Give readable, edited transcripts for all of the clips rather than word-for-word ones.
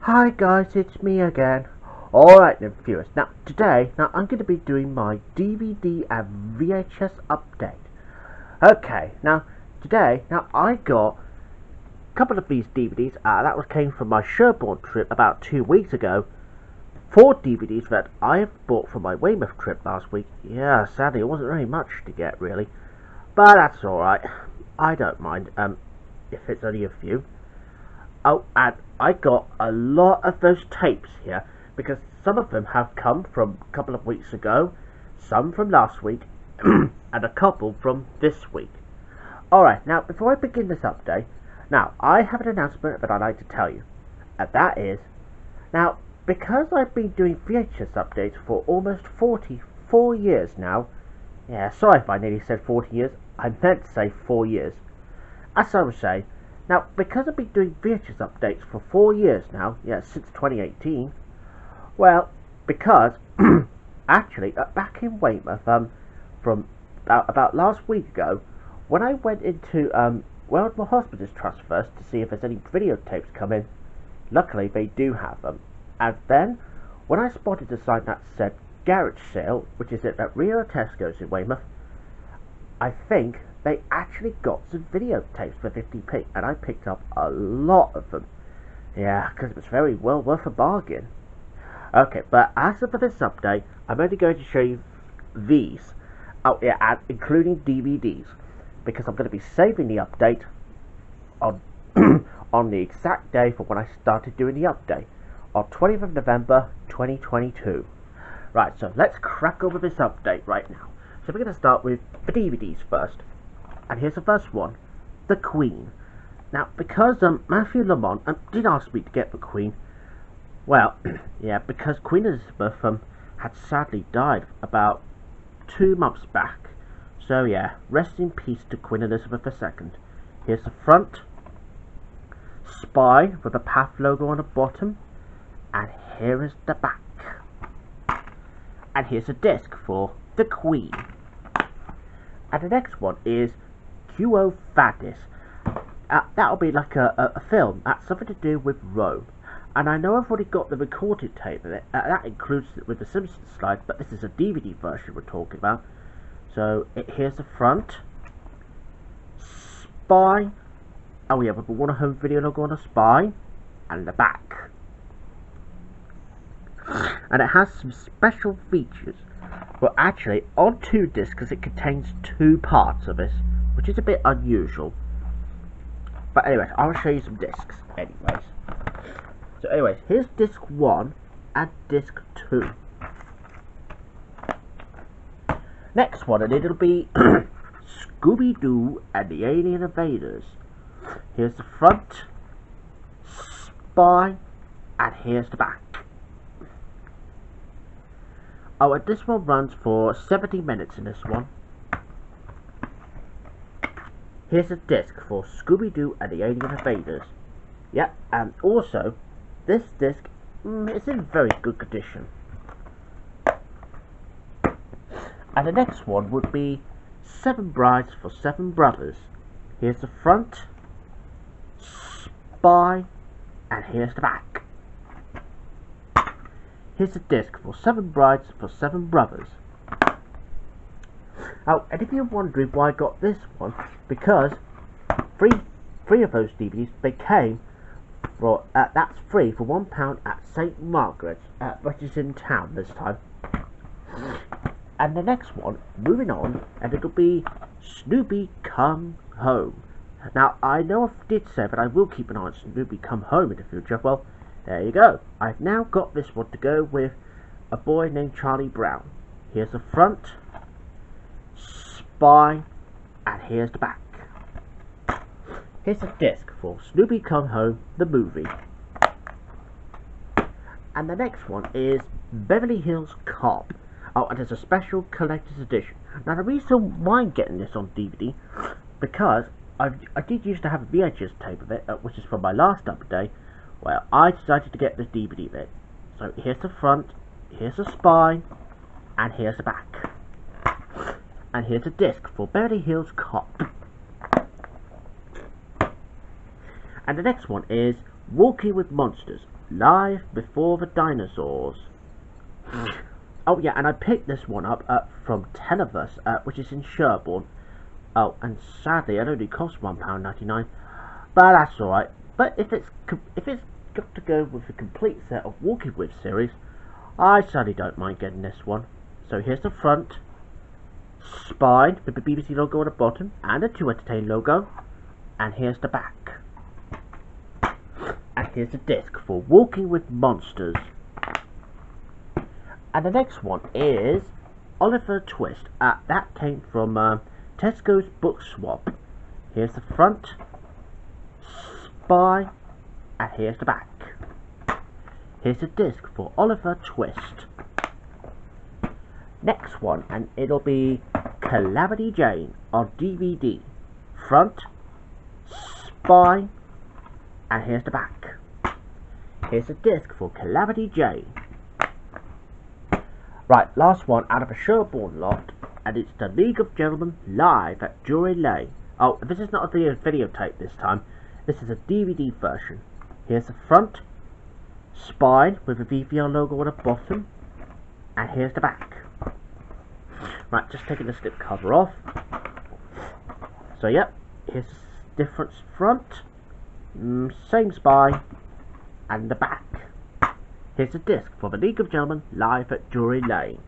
Hi guys, it's me again. Alright then viewers, now I'm going to be doing my DVD and VHS update. Okay, I got a couple of these DVDs, came from my Sherborne trip about 2 weeks ago. 4 DVDs that I have bought for my Weymouth trip last week. Yeah, sadly it wasn't very much to get really, but that's alright. I don't mind, if it's only a few. Oh, and I got a lot of those tapes here, because some of them have come from a couple of weeks ago, some from last week, and a couple from this week. Alright, now before I begin this update, now I have an announcement that I'd like to tell you, and that is, now because I've been doing VHS updates for almost 44 years now, yeah, sorry if I nearly said 40 years, I meant to say 4 years, as I was saying. Now, because I've been doing VHS updates for 4 years now, yeah, since 2018, well, because, actually, back in Weymouth, from about last week ago, when I went into, Wellmore Hospitals Trust first to see if there's any videotapes come in, luckily they do have them, and then, when I spotted a sign that said garage sale, which is at Rio Tesco's in Weymouth, I think they actually got some videotapes for 50p, and I picked up a lot of them. Yeah, because it was very well worth a bargain. Okay, but as for this update, I'm only going to show you these. Oh yeah, and including DVDs, because I'm going to be saving the update on on the exact day for when I started doing the update, on 20th of November 2022. Right, so let's crack over this update right now. So we're going to start with the DVDs first. And here's the first one, The Queen. Now, because Matthew Lamont did ask me to get The Queen, well, yeah, because Queen Elizabeth had sadly died about 2 months back. So yeah, rest in peace to Queen Elizabeth II. Here's the front, Spy with the PAF logo on the bottom, and here is the back. And here's a disc for The Queen. And the next one is Quo Vadis. That'll be like a film. That's something to do with Rome. And I know I've already got the recorded tape of it. That includes it with the Simpsons slide, but this is a DVD version we're talking about. So here's the front. Spy. Oh yeah, with the Warner Home Video logo on the Spy. And the back. And it has some special features. Well, actually, on 2 discs, because it contains 2 parts of this, which is a bit unusual. But anyways, I'll show you some discs, anyways. So anyways, here's disc 1 and disc 2. Next one, and it'll be Scooby-Doo and the Alien Invaders. Here's the front, Spy, and here's the back. Oh, and this one runs for 70 minutes in this one. Here's a disc for Scooby-Doo and the Alien Invaders. Yep, and also, this disc is in very good condition. And the next one would be 7 Brides for 7 Brothers. Here's the front, Spy, and here's the back. Here's a disc for 7 Brides for 7 Brothers. Oh, and if you're wondering why I got this one, because three of those DVDs, they came for, that's free for £1 at St. Margaret's, which is in town this time. And the next one, moving on, and it'll be Snoopy Come Home. Now, I know I did say that I will keep an eye on Snoopy Come Home in the future. Well, there you go. I've now got this one to go with A Boy Named Charlie Brown. Here's the front, Spy, and here's the back. Here's a disc for Snoopy Come Home, the movie. And the next one is Beverly Hills Cop. Oh, and there's a special collector's edition. Now the reason why I'm getting this on DVD, because I did used to have a VHS tape of it, which is from my last update. Well, I decided to get this DVD bit. So here's the front, here's the Spy, and here's the back. And here's a disc for Beverly Hills Cop. And the next one is Walking with Monsters, live before the dinosaurs. Oh yeah, and I picked this one up from Televus, which is in Sherborne. Oh, and sadly it only cost £1.99, but that's alright. But if it's got to go with the complete set of Walking With series, I certainly don't mind getting this one. So here's the front, spine with the BBC logo at the bottom and the To Entertain logo, and here's the back. And here's the disc for Walking With Monsters. And the next one is Oliver Twist. That came from Tesco's Book Swap. Here's the front, spine, and here's the back. Here's the disc for Oliver Twist. Next one, and it'll be Calamity Jane on DVD. Front, spine, and here's the back. Here's the disc for Calamity Jane. Right, last one out of a Sherborne lot, and it's the League of Gentlemen live at Drury Lane. Oh, this is not a videotape this time. This is a DVD version. Here's the front, spine with the VVR logo at the bottom, and here's the back. Right, just taking the slip cover off. So yep, here's the difference front, same spine, and the back. Here's a disc for the League of Gentlemen live at Drury Lane.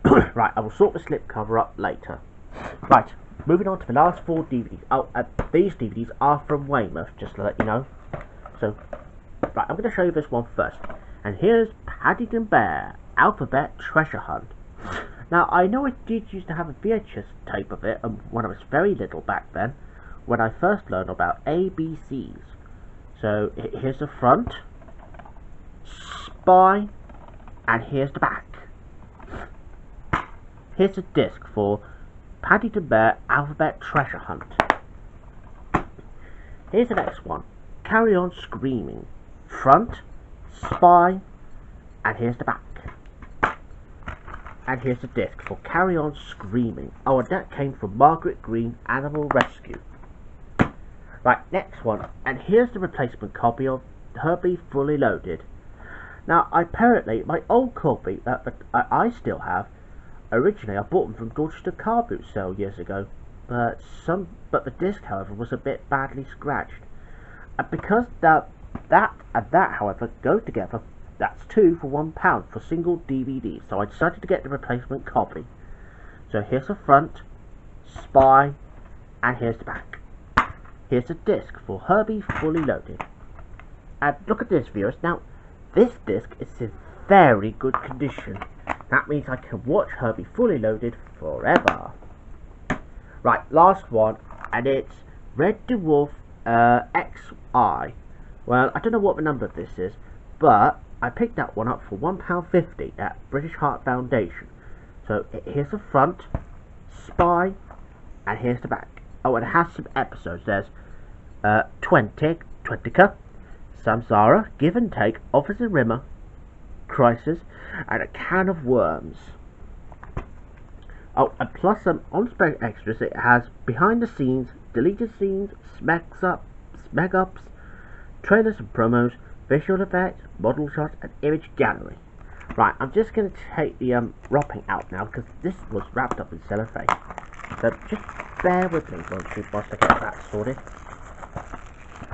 Right, I will sort the slip cover up later. Right, moving on to the last 4 DVDs. Oh, these DVDs are from Weymouth, just to let you know. So, right, I'm going to show you this one first. And here's Paddington Bear, Alphabet Treasure Hunt. Now, I know I did used to have a VHS tape of it when I was very little back then, when I first learned about ABCs. So here's the front, spine, and here's the back. Here's a disc for Paddington Bear Alphabet Treasure Hunt. Here's the next one, Carry On Screaming. Front, spine, and here's the back. And here's the disc for Carry On Screaming. Oh, and that came from Margaret Green Animal Rescue. Right, next one, and here's the replacement copy of Herbie Fully Loaded. Now, apparently, my old copy that I still have, originally I bought them from Dorchester car boot sale years ago, but the disc, however, was a bit badly scratched. And because that and that, however, go together, that's 2 for £1 for single DVD. So I decided to get the replacement copy. So here's the front, spine, and here's the back. Here's a disc for Herbie Fully Loaded. And look at this, viewers. Now, this disc is in very good condition. That means I can watch Herbie Fully Loaded forever. Right, last one, and it's Red Dwarf XI. Well, I don't know what the number of this is, but I picked that one up for £1.50 at British Heart Foundation. So here's the front, spine, and here's the back. Oh, and it has some episodes. There's Twentica, Samsara, Give and Take, Officer Rimmer, Crisis, and a Can of Worms. Oh, and plus some on-spec extras. It has behind the scenes, deleted scenes, smeg-ups, trailers and promos, visual effects, model shots, and image gallery. Right, I'm just going to take the wrapping out now, because this was wrapped up in cellophane. So just bear with me whilst I get that sorted.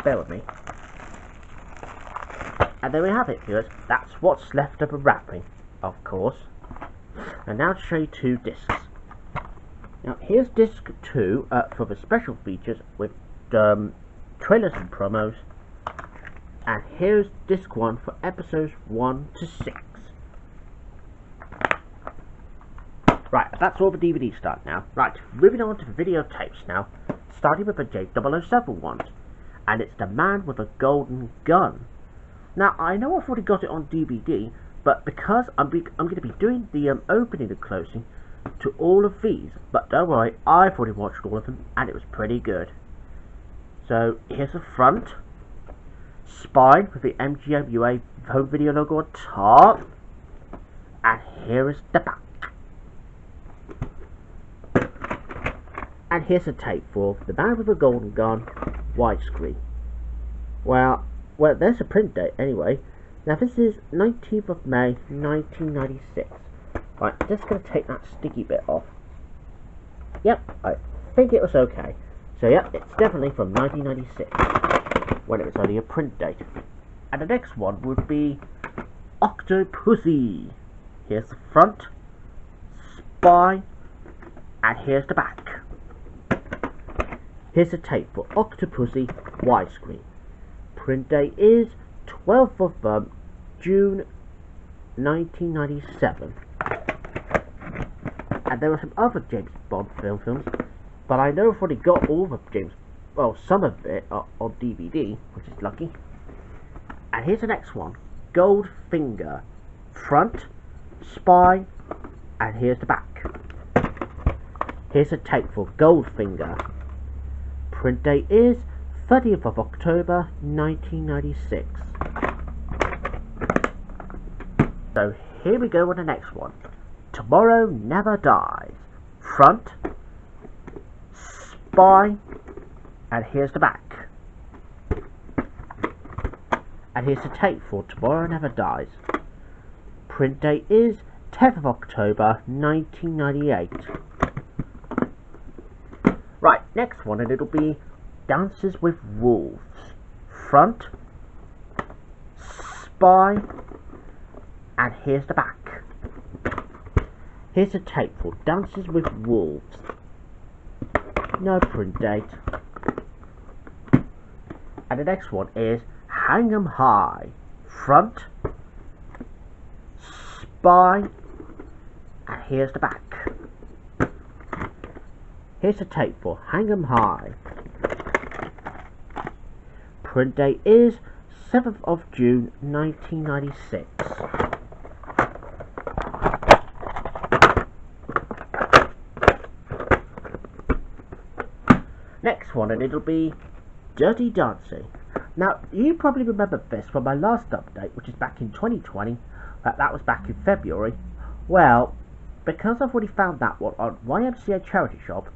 Bear with me. And there we have it, viewers. That's what's left of the wrapping, of course. And now to show you 2 discs. Now here's disc 2 for the special features with trailers and promos. And here's disc 1 for episodes 1 to 6. Right, that's all the DVD stuff now. Right, moving on to the videotapes now, starting with the J007 ones. And it's The Man with a Golden Gun. Now, I know I've already got it on DVD, but because I'm going to be doing the opening and closing to all of these, but don't worry, I've already watched all of them, and it was pretty good. So, here's the front, spine with the MGMUA home video logo on top, and here is the back. And here's a tape for The Man with a Golden Gun, widescreen. Well, there's a print date anyway. Now this is 19th of May 1996. Right, just going to take that sticky bit off. Yep, I think it was okay. So yep, it's definitely from 1996, when it was only a print date. And the next one would be Octopussy. Here's the front, spine, and here's the back. Here's the tape for Octopussy widescreen. Print date is 12th of June 1997. And there were some other James Bond films, but I know I've already got all of some of it on DVD, which is lucky. And here's the next one, Goldfinger, front, spine, and here's the back. Here's a tape for Goldfinger. Print date is 30th of October 1996. So here we go with the next one. Tomorrow Never Dies. Front, spine, and here's the back. And here's the tape for Tomorrow Never Dies. Print date is 10th of October 1998. Right, next one, and it'll be Dances with Wolves. Front, spine, and here's the back. Here's a tape for Dances with Wolves. No print date. And the next one is Hang 'em High. Front, spine, and here's the back. Here's a tape for Hang 'em High. Print date is 7th of June 1996. Next one, and it'll be Dirty Dancing. Now, you probably remember this from my last update, which is back in 2020. That was back in February. Well, because I've already found that one on YMCA Charity Shop,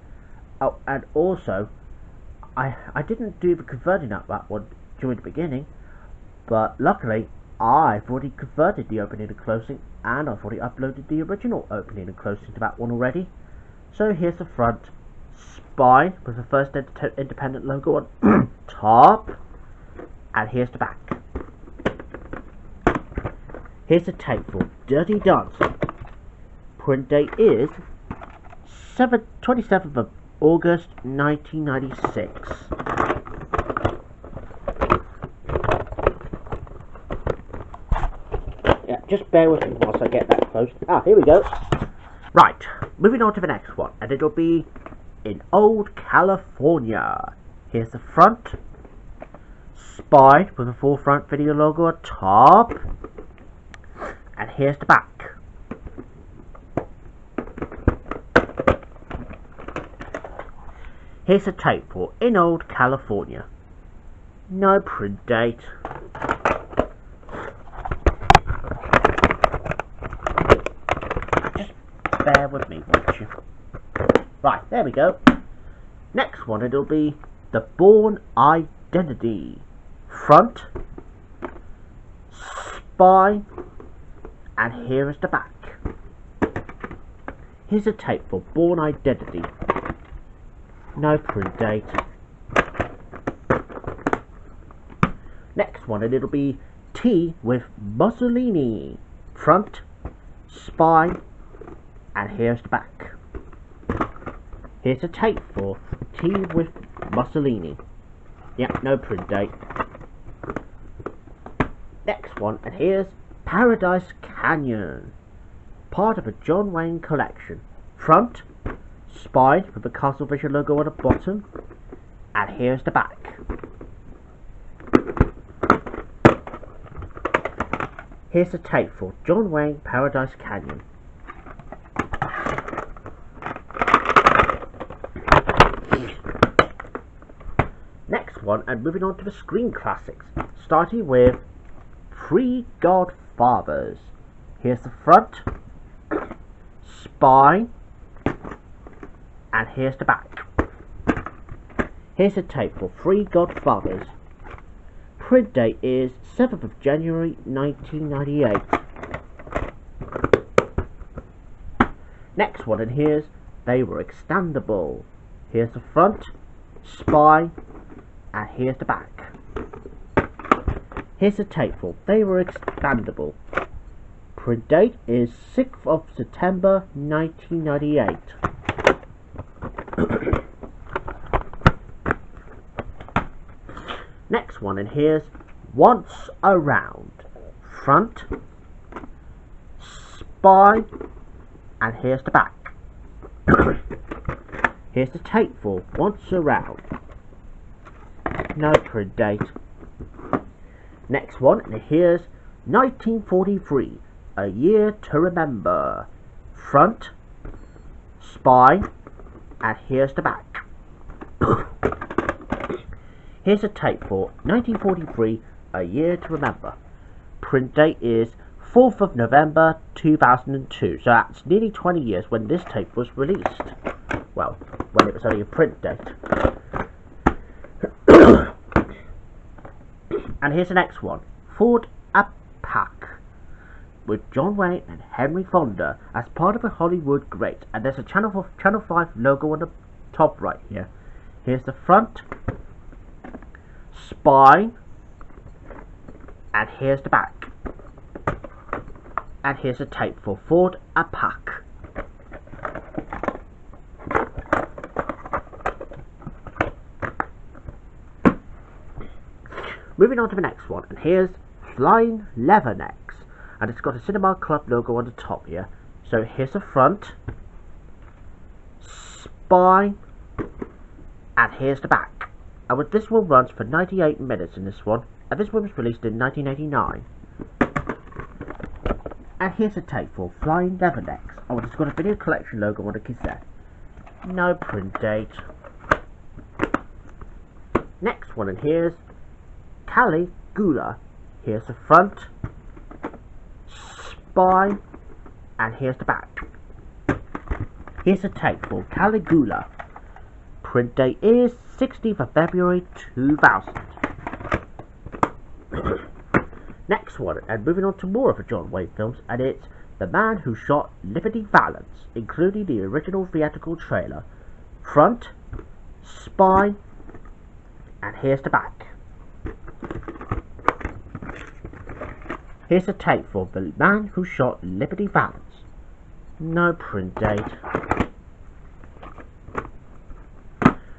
oh, and also, I didn't do the converting that one during the beginning, but luckily, I've already converted the opening and closing, and I've already uploaded the original opening and closing to that one already. So here's the front, spine, with the first independent logo on top, and here's the back. Here's the tape for Dirty Dancing. Print date is 27th of August 1996. Yeah, just bear with me whilst I get that closed. Ah, here we go. Right, moving on to the next one, and it'll be In Old California. Here's the front, spine with a full front video logo at top, and here's the back. Here's a tape for In Old California. No print date. Just bear with me, won't you? Right, there we go. Next one, it'll be The Bourne Identity. Front, spine, and here is the back. Here's a tape for Bourne Identity. No print date. Next one, and it'll be Tea with Mussolini. Front, spine, and here's the back. Here's a tape for Tea with Mussolini. Yep, no print date. Next one, and here's Paradise Canyon. Part of a John Wayne collection. Front, spine with the Castle Vision logo on the bottom, and here's the back. Here's the tape for John Wayne Paradise Canyon. Next one, and moving on to the screen classics, starting with Three Godfathers. Here's the front, spine, and here's the back. Here's a tape for Three Godfathers. Print date is 7th of January 1998. Next one, and here's They Were Extendable. Here's the front, spine, and here's the back. Here's the tape for They Were Expandable. Print date is 6th of September 1998. Next one, and here's Once Around. Front, spine, and here's the back. Here's the tape for Once Around. No print date. Next one, and here's 1943, A Year to Remember. Front, spine, and here's the back. Here's a tape for 1943, A Year to Remember. Print date is 4th of November 2002, so that's nearly 20 years when this tape was released. Well, when it was only a print date. And here's the next one, Ford a Pack, with John Wayne and Henry Fonda as part of a Hollywood great. And there's a Channel 5 logo on the top right here. Here's the front, spine, and here's the back. And here's a tape for Ford a Pack. Moving on to the next one, and here's Flying Leathernecks, and it's got a Cinema Club logo on the top here. So here's the front, spine, and here's the back. And with this one runs for 98 minutes in this one, and this one was released in 1989. And here's a tape for Flying Leathernecks. Oh, it's got a video collection logo on the cassette. No print date. Next one, and here's Caligula. Here's the front, spine, and here's the back. Here's a tape for Caligula. Print date is 16th of February 2000. Next one, and moving on to more of the John Wayne films, and it's The Man Who Shot Liberty Valance, including the original theatrical trailer. Front, spine, and here's the back. Here's a tape for The Man Who Shot Liberty Valance. No print date.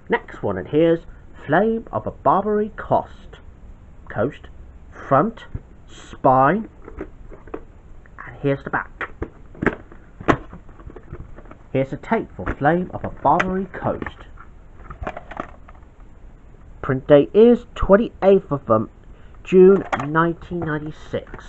Next one, and here's Flame of a Barbary Coast. Front, spine, and here's the back. Here's a tape for Flame of a Barbary Coast. Print date is 28th of June 1996.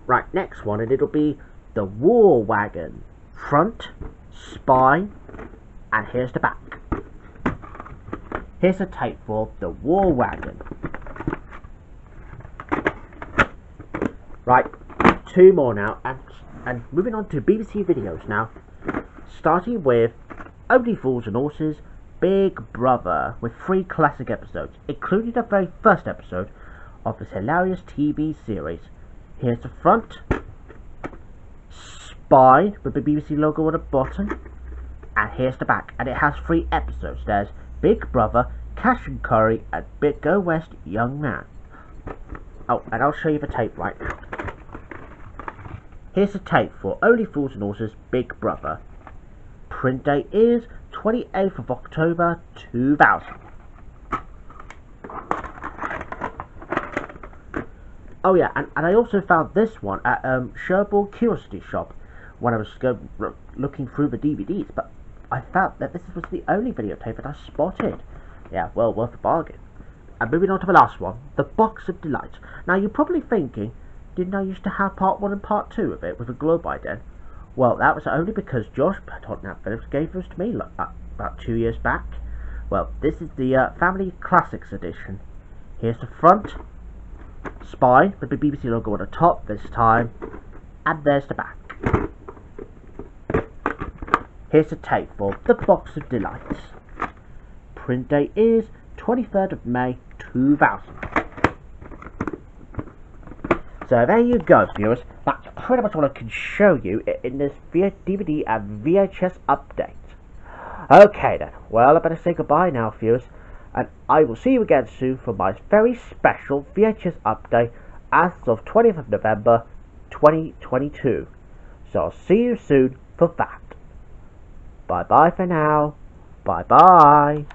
Right, next one, and it'll be The War Wagon. Front, spine, and here's the back. Here's a tape for The War Wagon. Right, two more now, and moving on to BBC videos now. Starting with Only Fools and Horses, Big Brother, with 3 classic episodes, including the very first episode of this hilarious TV series. Here's the front, spine, with the BBC logo on the bottom, and here's the back. And it has 3 episodes. There's Big Brother, Cash and Curry, and Big Go West Young Man. Oh, and I'll show you the tape right now. Here's the tape for Only Fools and Horses, Big Brother. Print date is 28th of October 2000. Oh yeah, and I also found this one at Sherborne Curiosity Shop when I was looking through the DVDs, but I found that this was the only videotape that I spotted. Yeah, well worth a bargain. And moving on to the last one, The Box of Delight. Now you're probably thinking, didn't I used to have part 1 and part 2 of it with a glow by then? Well, that was only because Josh Tottenham Phillips gave this to me about 2 years back. Well, this is the Family Classics edition. Here's the front, spine, with the BBC logo on the top this time, and there's the back. here's the tape for The Box of Delights. Print date is 23rd of May 2000. So there you go, viewers. That's pretty much all I can show you in this DVD and VHS update. Okay then, well I better say goodbye now, viewers, and I will see you again soon for my very special VHS update as of 20th of November 2022. So I'll see you soon for that. Bye bye for now. Bye bye.